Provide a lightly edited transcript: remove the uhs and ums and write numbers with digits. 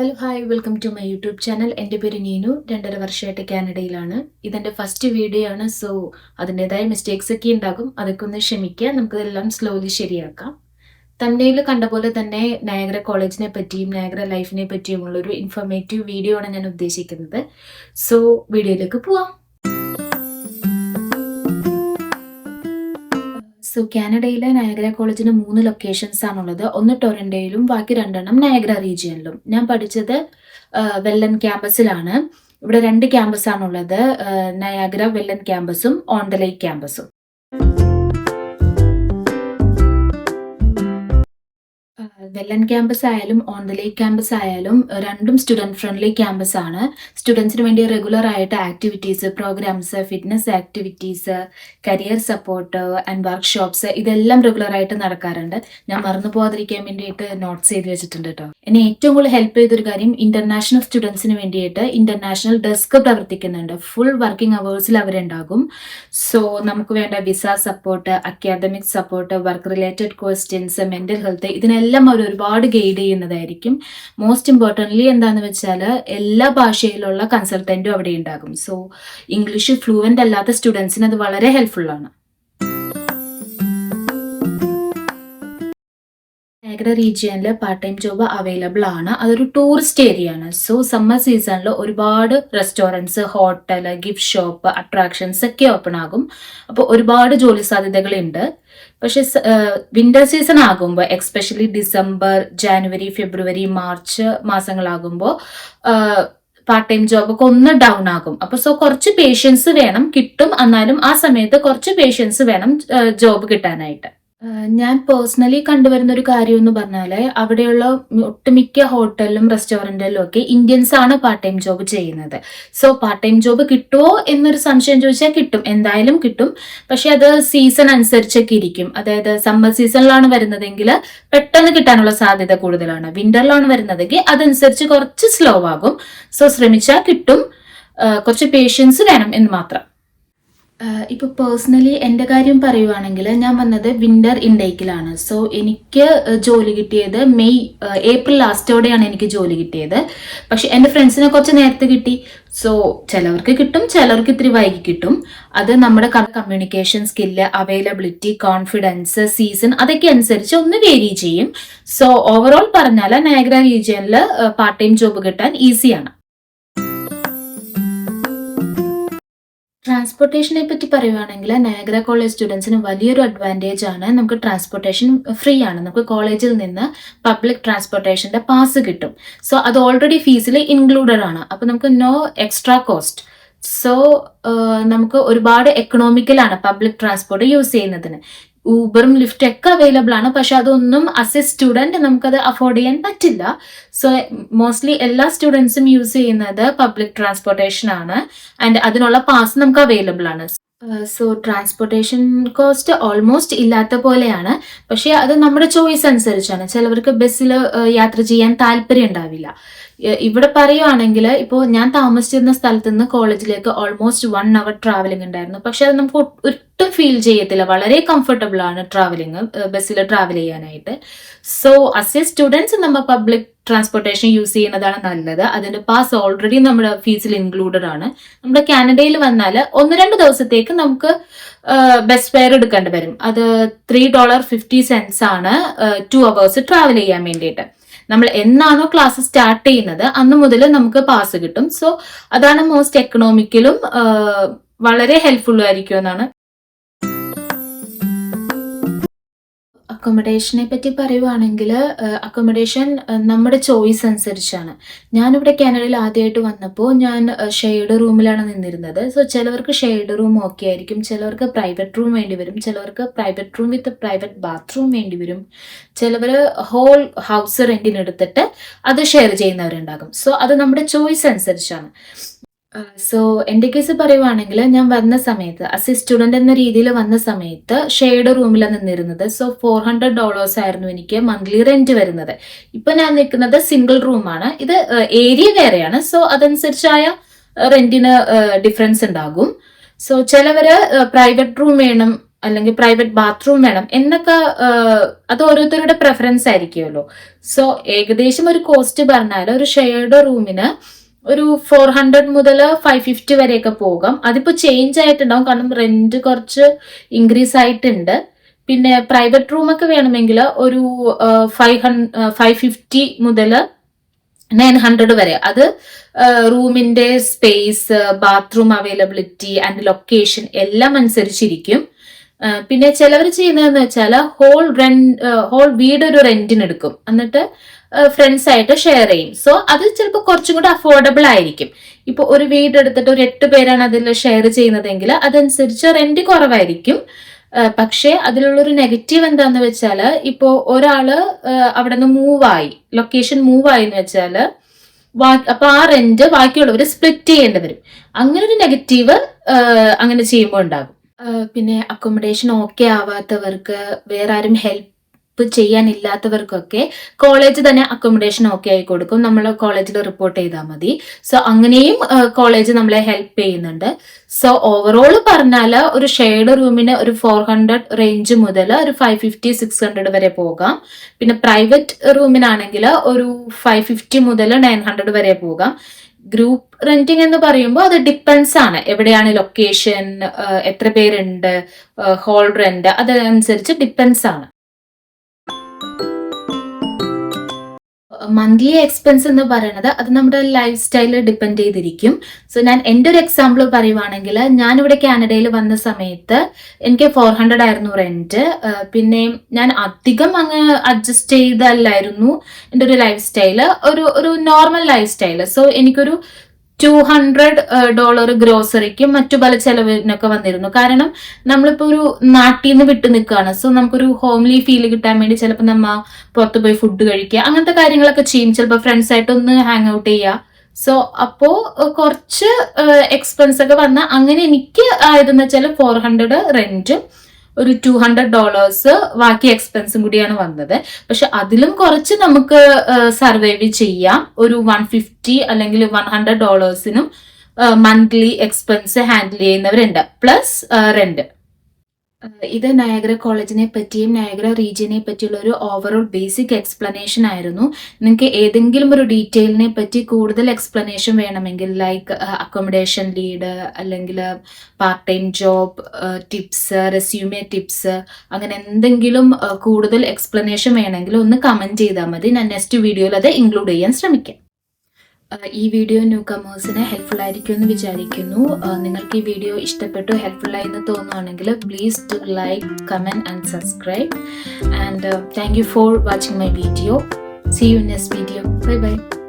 Hello hi welcome to my YouTube channel. എൻ്റെ പേര് നീനു. 2.5 വർഷമായിട്ട് കാനഡയിലാണ്. ഇതെൻ്റെ ഫസ്റ്റ് വീഡിയോ ആണ്. സോ അതിൻ്റെതായ മിസ്റ്റേക്സ് ഒക്കെ ഉണ്ടാകും. അതൊക്കെ ഒന്ന് ക്ഷമിക്കുക. നമുക്കിതെല്ലാം സ്ലോലി ശരിയാക്കാം. തമ്മനെയിൽ കണ്ട പോലെ തന്നെ നയാഗ്ര കോളേജിനെ പറ്റിയും നയാഗ്ര ലൈഫിനെ പറ്റിയുമുള്ളൊരു ഇൻഫോർമേറ്റീവ് വീഡിയോ ആണ് ഞാൻ ഉദ്ദേശിക്കുന്നത്. സോ വീഡിയോയിലേക്ക് പോവാം. സോ കാനഡയിലെ നയാഗ്ര കോളേജിന് 3 ലൊക്കേഷൻസ് ആണുള്ളത്. ഒന്ന് ടൊറന്റോയിലും ബാക്കി 2 നയാഗ്ര റീജിയനിലും. ഞാൻ പഠിച്ചത് വെല്ലൻ ക്യാമ്പസിലാണ്. ഇവിടെ 2 ക്യാമ്പസ് ആണുള്ളത്, നയാഗ്ര വെല്ലൻ ക്യാമ്പസും ഓൺ ദ ലേക്ക് ക്യാമ്പസും. വെല്ലൻ ക്യാമ്പസ് ആയാലും ഓൺ ദ ലേക്ക് ക്യാമ്പസ് ആയാലും രണ്ടും സ്റ്റുഡൻറ് ഫ്രണ്ട്ലി ക്യാമ്പസ് ആണ്. സ്റ്റുഡൻസിന് വേണ്ടി റെഗുലർ ആയിട്ട് activities, programmes, fitness activities, career support and workshops ഇതെല്ലാം റെഗുലർ ആയിട്ട് നടക്കാറുണ്ട്. ഞാൻ മറന്നു പോകാതിരിക്കാൻ വേണ്ടിയിട്ട് നോട്ട്സ് ചെയ്ത് വെച്ചിട്ടുണ്ട് കേട്ടോ. എന്നെ ഏറ്റവും കൂടുതൽ ഹെൽപ്പ് ചെയ്തൊരു കാര്യം, ഇന്റർനാഷണൽ സ്റ്റുഡൻസിന് വേണ്ടിയിട്ട് ഇന്റർനാഷണൽ ഡെസ്ക് പ്രവർത്തിക്കുന്നുണ്ട്. ഫുൾ വർക്കിംഗ് അവേഴ്സിൽ അവരുണ്ടാകും. സോ നമുക്ക് വേണ്ട visa support, academic support, work related questions, mental health, ഇതിനെല്ലാം അവർ ഒരുപാട് ഗൈഡ് ചെയ്യുന്നതായിരിക്കും. മോസ്റ്റ് ഇമ്പോർട്ടൻ്റ്ലി എന്താണെന്ന് വെച്ചാൽ എല്ലാ ഭാഷയിലുള്ള കൺസൾട്ടൻറ്റും അവിടെ ഉണ്ടാകും. സോ ഇംഗ്ലീഷ് ഫ്ലുവൻ്റ് അല്ലാത്ത സ്റ്റുഡൻസിന് അത് വളരെ ഹെൽപ്ഫുൾ ആണ്. നയാഗ്ര റീജിയനിൽ പാർട്ട് ടൈം ജോബ് അവൈലബിൾ ആണ്. അതൊരു ടൂറിസ്റ്റ് ഏരിയ ആണ്. സോ സമ്മർ സീസണിൽ ഒരുപാട് restaurants, hotel, gift shop, attractions ഒക്കെ ഓപ്പൺ ആകും. അപ്പോൾ ഒരുപാട് ജോലി സാധ്യതകളുണ്ട്. പക്ഷെ വിന്റർ സീസൺ ആകുമ്പോൾ, എക്സ്പെഷ്യലി ഡിസംബർ, ജാനുവരി, ഫെബ്രുവരി, മാർച്ച് മാസങ്ങളാകുമ്പോൾ പാർട്ട് ടൈം ജോബൊക്കെ ഒന്ന് ഡൗൺ ആകും. അപ്പൊ സോ കുറച്ച് പേഷ്യൻസ് വേണം, കിട്ടും. എന്നാലും ആ സമയത്ത് കുറച്ച് പേഷ്യൻസ് വേണം ജോബ് കിട്ടാനായിട്ട്. ഞാൻ പേഴ്സണലി കണ്ടുവരുന്ന ഒരു കാര്യം എന്ന് പറഞ്ഞാൽ, അവിടെയുള്ള ഒട്ടുമിക്ക ഹോട്ടലിലും റെസ്റ്റോറൻറ്റിലും ഒക്കെ ഇന്ത്യൻസ് ആണ് പാർട്ട് ടൈം ജോബ് ചെയ്യുന്നത്. സോ പാർട്ട് ടൈം ജോബ് കിട്ടുമോ എന്നൊരു സംശയം ചോദിച്ചാൽ കിട്ടും, എന്തായാലും കിട്ടും. പക്ഷെ അത് സീസൺ അനുസരിച്ചൊക്കെ ഇരിക്കും. അതായത് സമ്മർ സീസണിലാണ് വരുന്നതെങ്കിൽ പെട്ടെന്ന് കിട്ടാനുള്ള സാധ്യത കൂടുതലാണ്. വിന്ററിലാണ് വരുന്നതെങ്കിൽ അതനുസരിച്ച് കുറച്ച് സ്ലോ ആകും. സോ ശ്രമിച്ചാൽ കിട്ടും, കുറച്ച് പേഷ്യൻസ് വേണം എന്ന് മാത്രം. ഇപ്പോൾ പേഴ്സണലി എൻ്റെ കാര്യം പറയുവാണെങ്കിൽ, ഞാൻ വന്നത് വിന്റർ ഇൻടേക്കിലാണ്. സോ എനിക്ക് ജോലി കിട്ടിയത് ഏപ്രിൽ ലാസ്റ്റോടെയാണ് എനിക്ക് ജോലി കിട്ടിയത്. പക്ഷെ എൻ്റെ ഫ്രണ്ട്സിനെ കുറച്ച് നേരത്തെ കിട്ടി. സോ ചിലവർക്ക് കിട്ടും, ചിലർക്ക് ഇത്തിരി വൈകി കിട്ടും. അത് നമ്മുടെ communication skill, availability, confidence, season അതൊക്കെ അനുസരിച്ച് ഒന്ന് വേരി ചെയ്യും. സോ ഓവറോൾ പറഞ്ഞാൽ നയാഗ്ര റീജിയനിൽ പാർട്ട് ടൈം ജോബ് കിട്ടാൻ ഈസിയാണ്. ട്രാൻസ്പോർട്ടേഷനെ പറ്റി പറയുവാണെങ്കിൽ, നയാഗ്ര കോളേജ് സ്റ്റുഡൻസിന് വലിയൊരു അഡ്വാൻറ്റേജ് ആണ്. നമുക്ക് ട്രാൻസ്പോർട്ടേഷൻ ഫ്രീ ആണ്. നമുക്ക് കോളേജിൽ നിന്ന് പബ്ലിക് ട്രാൻസ്പോർട്ടേഷൻ്റെ പാസ് കിട്ടും. സോ അത് ഓൾറെഡി ഫീസിൽ ഇൻക്ലൂഡഡ് ആണ്. അപ്പോൾ നമുക്ക് നോ എക്സ്ട്രാ കോസ്റ്റ്. സോ നമുക്ക് ഒരുപാട് എക്കണോമിക്കലാണ് പബ്ലിക് ട്രാൻസ്പോർട്ട് യൂസ് ചെയ്യുന്നതിന്. ഊബറും ലിഫ്റ്റ് ഒക്കെ അവൈലബിൾ ആണ്. പക്ഷെ അതൊന്നും ആസ് എ സ്റ്റുഡൻറ് നമുക്കത് അഫോർഡ് ചെയ്യാൻ പറ്റില്ല. സോ മോസ്റ്റ്ലി എല്ലാ സ്റ്റുഡൻസും യൂസ് ചെയ്യുന്നത് പബ്ലിക് ട്രാൻസ്പോർട്ടേഷൻ ആണ്. ആൻഡ് അതിനുള്ള പാസ് നമുക്ക് അവൈലബിൾ ആണ്. സോ ട്രാൻസ്പോർട്ടേഷൻ കോസ്റ്റ് ഓൾമോസ്റ്റ് ഇല്ലാത്ത പോലെയാണ്. പക്ഷെ അത് നമ്മുടെ ചോയ്സ് അനുസരിച്ചാണ്. ചിലവർക്ക് ബസ്സിൽ യാത്ര ചെയ്യാൻ താല്പര്യം ഉണ്ടാവില്ല. ഇവിടെ പറയുവാണെങ്കിൽ, ഇപ്പോൾ ഞാൻ താമസിച്ചിരുന്ന സ്ഥലത്ത് നിന്ന് കോളേജിലേക്ക് ഓൾമോസ്റ്റ് 1 hour ട്രാവലിംഗ് ഉണ്ടായിരുന്നു. പക്ഷെ അത് നമുക്ക് ഒട്ടും ഫീൽ ചെയ്യത്തില്ല. വളരെ കംഫർട്ടബിൾ ആണ് ട്രാവലിംഗ്, ബസ്സിൽ ട്രാവൽ ചെയ്യാനായിട്ട്. സോ ആസ് എ സ്റ്റുഡൻസ് നമ്മൾ പബ്ലിക് ട്രാൻസ്പോർട്ടേഷൻ യൂസ് ചെയ്യുന്നതാണ് നല്ലത്. അതിന്റെ പാസ് ഓൾറെഡി നമ്മുടെ ഫീസിൽ ഇൻക്ലൂഡഡ് ആണ്. നമ്മുടെ കാനഡയിൽ വന്നാൽ 1-2 ദിവസത്തേക്ക് നമുക്ക് ബസ് ഫെയർ എടുക്കേണ്ടി വരും. അത് $3.50 ആണ് 2 hours ട്രാവൽ ചെയ്യാൻ വേണ്ടിയിട്ട്. നമ്മൾ എന്നാണോ ക്ലാസ് സ്റ്റാർട്ട് ചെയ്യുന്നത് അന്ന് മുതൽ നമുക്ക് പാസ് കിട്ടും. സോ അതാണ് മോസ്റ്റ് എക്കണോമിക്കലും വളരെ ഹെൽപ്ഫുള്ളും ആയിരിക്കും എന്നാണ്. അക്കോമഡേഷനെ പറ്റി പറയുവാണെങ്കിൽ, അക്കോമഡേഷൻ നമ്മുടെ ചോയ്സ് അനുസരിച്ചാണ്. ഞാനിവിടെ കാനഡയിൽ ആദ്യമായിട്ട് വന്നപ്പോൾ ഞാൻ ഷെയർഡ് റൂമിലാണ് നിന്നിരുന്നത്. സോ ചിലവർക്ക് ഷെയർഡ് റൂം ഓക്കെ ആയിരിക്കും, ചിലവർക്ക് പ്രൈവറ്റ് റൂം വേണ്ടി വരും, ചിലവർക്ക് private room with private bathroom വേണ്ടി വരും, ചിലവർ ഹോൾ ഹൗസ് റെന്റിനെടുത്തിട്ട് അത് ഷെയർ ചെയ്യുന്നവരുണ്ടാകും. സോ അത് നമ്മുടെ ചോയ്സ് അനുസരിച്ചാണ്. സോ എൻ്റെ കേസ് പറയുവാണെങ്കിൽ, ഞാൻ വന്ന സമയത്ത് ആസ് എ സ്റ്റുഡൻറ് എന്ന രീതിയിൽ വന്ന സമയത്ത് ഷെയർഡ് റൂമിലാണ് നിന്നിരുന്നത്. സോ $400 ആയിരുന്നു എനിക്ക് മന്ത്ലി റെന്റ് വരുന്നത്. ഇപ്പൊ ഞാൻ നിൽക്കുന്നത് സിംഗിൾ റൂമാണ്. ഇത് ഏരിയ വേറെയാണ്. സോ അതനുസരിച്ചായ റെന്റിന് ഡിഫറൻസ് ഉണ്ടാകും. സോ ചിലവര് പ്രൈവറ്റ് റൂം വേണം, അല്ലെങ്കിൽ പ്രൈവറ്റ് ബാത്റൂം വേണം എന്നൊക്കെ അത് ഓരോരുത്തരുടെ പ്രിഫറൻസ് ആയിരിക്കുമല്ലോ. സോ ഏകദേശം ഒരു കോസ്റ്റ് പറഞ്ഞാൽ ഒരു ഷെയർഡ് റൂമിന് ഒരു 400 മുതൽ 550 വരെയൊക്കെ പോകാം. അതിപ്പോ ചേഞ്ച് ആയിട്ടുണ്ടാവും, കാരണം റെന്റ് കുറച്ച് ഇൻക്രീസ് ആയിട്ടുണ്ട്. പിന്നെ പ്രൈവറ്റ് റൂമൊക്കെ വേണമെങ്കിൽ ഒരു 550 മുതൽ 900 വരെ. അത് റൂമിന്റെ space, bathroom availability and location എല്ലാം അനുസരിച്ചിരിക്കും. പിന്നെ ചിലവർ ചെയ്യുന്നതെന്ന് വെച്ചാൽ ഹോൾ വീട് ഒരു റെന്റിന് എടുക്കും, എന്നിട്ട് ഫ്രണ്ട്സ് ആയിട്ട് ഷെയർ ചെയ്യും. സോ അത് ചിലപ്പോൾ കുറച്ചും കൂടെ അഫോർഡബിൾ ആയിരിക്കും. ഇപ്പൊ ഒരു വീട് എടുത്തിട്ട് ഒരു 8 പേരാണ് അതിൽ ഷെയർ ചെയ്യുന്നതെങ്കിൽ അതനുസരിച്ച് റെന്റ് കുറവായിരിക്കും. പക്ഷേ അതിലുള്ളൊരു നെഗറ്റീവ് എന്താന്ന് വെച്ചാൽ, ഇപ്പോ ഒരാള് അവിടെ നിന്ന് ലൊക്കേഷൻ മൂവ് ആയി എന്ന് വെച്ചാല് അപ്പൊ ആ റെന്റ് ബാക്കിയുള്ളവർ സ്പ്ലിറ്റ് ചെയ്യേണ്ടി വരും. അങ്ങനെ ഒരു നെഗറ്റീവ് അങ്ങനെ ചെയ്യുമ്പോൾ ഉണ്ടാകും. പിന്നെ അക്കോമഡേഷൻ ഓക്കെ ആവാത്തവർക്ക്, വേറെ ആരും ഹെൽപ്പ് ചെയ്യാനില്ലാത്തവർക്കൊക്കെ കോളേജ് തന്നെ അക്കോമഡേഷൻ ഓക്കെ ആയി കൊടുക്കും. നമ്മൾ കോളേജിൽ റിപ്പോർട്ട് ചെയ്താൽ മതി. സോ അങ്ങനെയും കോളേജ് നമ്മളെ ഹെൽപ്പ് ചെയ്യുന്നുണ്ട്. സോ ഓവറോൾ പറഞ്ഞാൽ ഒരു ഷെയർഡ് റൂമിന് ഒരു 400 റേഞ്ച് മുതൽ ഒരു 550-600 വരെ പോകാം. പിന്നെ പ്രൈവറ്റ് റൂമിനാണെങ്കിൽ ഒരു 550 മുതൽ 900 വരെ പോകാം. ഗ്രൂപ്പ് റെന്റിങ് എന്ന് പറയുമ്പോൾ അത് ഡിപ്പെൻസ് ആണ്, എവിടെയാണ് ലൊക്കേഷൻ, എത്ര പേരുണ്ട്, ഹോൾ റെന്റ്, അതനുസരിച്ച് ഡിപ്പെൻസ് ആണ്. മന്ത്ലി എക്സ്പെൻസ് എന്ന് പറയുന്നത് അത് നമ്മുടെ ലൈഫ് സ്റ്റൈലിൽ ഡിപ്പെൻഡ് ചെയ്തിരിക്കും. സോ ഞാൻ എൻ്റെ ഒരു എക്സാമ്പിൾ പറയുവാണെങ്കിൽ, ഞാനിവിടെ കാനഡയിൽ വന്ന സമയത്ത് എനിക്ക് 400 ആയിരുന്നു റെന്റ്. പിന്നെ ഞാൻ അധികം അങ്ങ് അഡ്ജസ്റ്റ് ചെയ്തല്ലായിരുന്നു എൻ്റെ ഒരു ലൈഫ് സ്റ്റൈല്, ഒരു നോർമൽ ലൈഫ് സ്റ്റൈല്. സോ എനിക്കൊരു $200 ഗ്രോസറിക്കും മറ്റു പല ചെലവിനൊക്കെ വന്നിരുന്നു. കാരണം നമ്മളിപ്പോ ഒരു നാട്ടിൽ നിന്ന് വിട്ടു നിൽക്കുകയാണ്. സോ നമുക്കൊരു ഹോംലി ഫീൽ കിട്ടാൻ വേണ്ടി ചിലപ്പോൾ നമ്മ പുറത്ത് പോയി ഫുഡ് കഴിക്കുക, അങ്ങനത്തെ കാര്യങ്ങളൊക്കെ ചെയ്യും. ചിലപ്പോൾ ഫ്രണ്ട്സ് ആയിട്ട് ഒന്ന് ഹാങ് ഔട്ട് ചെയ്യുക. സോ അപ്പോ കുറച്ച് എക്സ്പെൻസ് ഒക്കെ വന്ന അങ്ങനെ എനിക്ക് ആയതെന്ന് വെച്ചാൽ 400 റെന്റ്, ഒരു $200 ബാക്കി എക്സ്പെൻസും കൂടിയാണ് വന്നത്. പക്ഷെ അതിലും കുറച്ച് നമുക്ക് സർവൈവ് ചെയ്യാം. ഒരു 150 അല്ലെങ്കിൽ $100 മന്ത്ലി എക്സ്പെൻസ് ഹാൻഡിൽ ചെയ്യുന്നവരുണ്ട്, പ്ലസ് റെന്റ്. ഇത് നയാഗ്ര കോളേജിനെ പറ്റിയും നയാഗ്ര റീജിയനെ പറ്റിയുള്ള ഒരു ഓവറോൾ ബേസിക് എക്സ്പ്ലനേഷൻ ആയിരുന്നു. നിങ്ങൾക്ക് ഏതെങ്കിലും ഒരു ഡീറ്റെയിലിനെ പറ്റി കൂടുതൽ എക്സ്പ്ലനേഷൻ വേണമെങ്കിൽ, ലൈക്ക് അക്കോമഡേഷൻ ലീഡ് അല്ലെങ്കിൽ part time job tips, resume tips, അങ്ങനെ എന്തെങ്കിലും കൂടുതൽ എക്സ്പ്ലനേഷൻ വേണമെങ്കിൽ ഒന്ന് കമൻറ്റ് ചെയ്താൽ മതി. ഞാൻ നെക്സ്റ്റ് വീഡിയോയിൽ അത് ഇൻക്ലൂഡ് ചെയ്യാൻ ശ്രമിക്കാം. ഈ വീഡിയോ ന്യൂ കമേഴ്സിന് ഹെൽപ്ഫുൾ ആയിരിക്കും എന്ന് വിചാരിക്കുന്നു. നിങ്ങൾക്ക് ഈ വീഡിയോ ഇഷ്ടപ്പെട്ടു, ഹെൽപ്ഫുൾ ആയി എന്ന് തോന്നുവാണെങ്കിൽ please to like, comment and subscribe. And thank you for watching my video. See you in next video. Bye bye.